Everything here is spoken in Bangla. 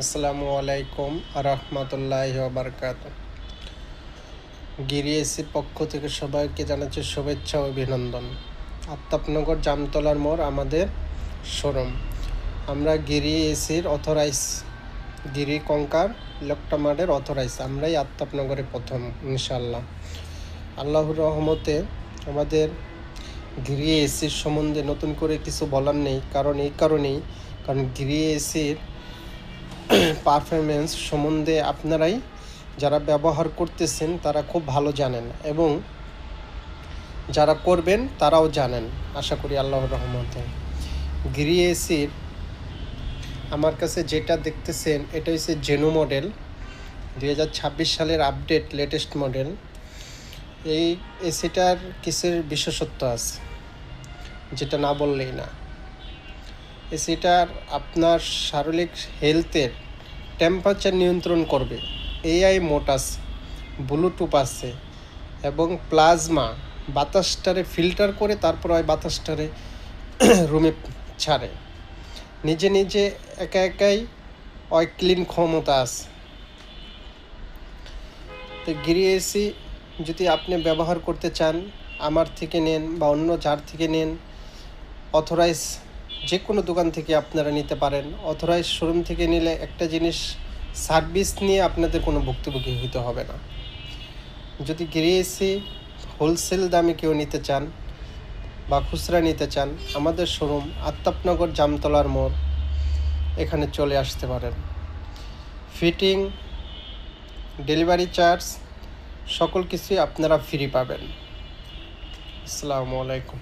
আসসালামু আলাইকুম রহমতুল্লাহি ওয়া বারাকাতুহু। গিরি এসির পক্ষ থেকে সবাইকে জানাচ্ছি শুভেচ্ছা ও অভিনন্দন। আফতাবনগর জামতলার মোড় আমাদের শোরুম। আমরা গিরি এসির অথরাইজ, গিরি কঙ্কার ইলেকট্রোমার্টের অথরাইজ আমরাই আফতাবনগরে প্রথম ইনশাআল্লাহ। আল্লাহর রহমতে আমাদের গিরি এসির সম্বন্ধে নতুন করে কিছু বলার নেই, কারণ গিরি এসির পারফরমেন্স সম্বন্ধে আপনারাই যারা ব্যবহার করতেছেন তারা খুব ভালো জানেন এবং যারা করবেন তারাও জানেন আশা করি আল্লাহর রহমতে। গিরি এসির আমার কাছে যেটা দেখতেছেন এটা হচ্ছে জেনু মডেল, 2026 সালের আপডেট লেটেস্ট মডেল। এই এসিটার কিসের বিশেষত্ব আছে যেটা না বললেই না। এসিটার আপনার শারীরিক হেলথের টেম্পারেচার নিয়ন্ত্রণ করবে, এআই মোড আছে, ব্লুটুথ আছে এবং প্লাজমা বাতাসটারে ফিল্টার করে তারপর ওই বাতাসটারে রুমে ছাড়ে। নিজে নিজে একাই ওই ক্লিন ক্ষমতা আছে। তো গিরি এসি যদি আপনি ব্যবহার করতে চান আমার থেকে নেন বা অন্য যার থেকে নেন, অথরাইজ যে কোনো দোকান থেকে আপনারা নিতে পারেন। অথরাইজ শোরুম থেকে নিলে একটা জিনিস, সার্ভিস নিয়ে আপনাদের কোনো ভুক্তভোগী হতে হবে না। যদি গিরি এসি হোলসেল দামে কেউ নিতে চান বা খুচরা নিতে চান, আমাদের শোরুম আফতাবনগর জামতলার মোড়, এখানে চলে আসতে পারেন। ফিটিং, ডেলিভারি চার্জ সকল কিছুই আপনারা ফ্রি পাবেন। আসসালামু আলাইকুম।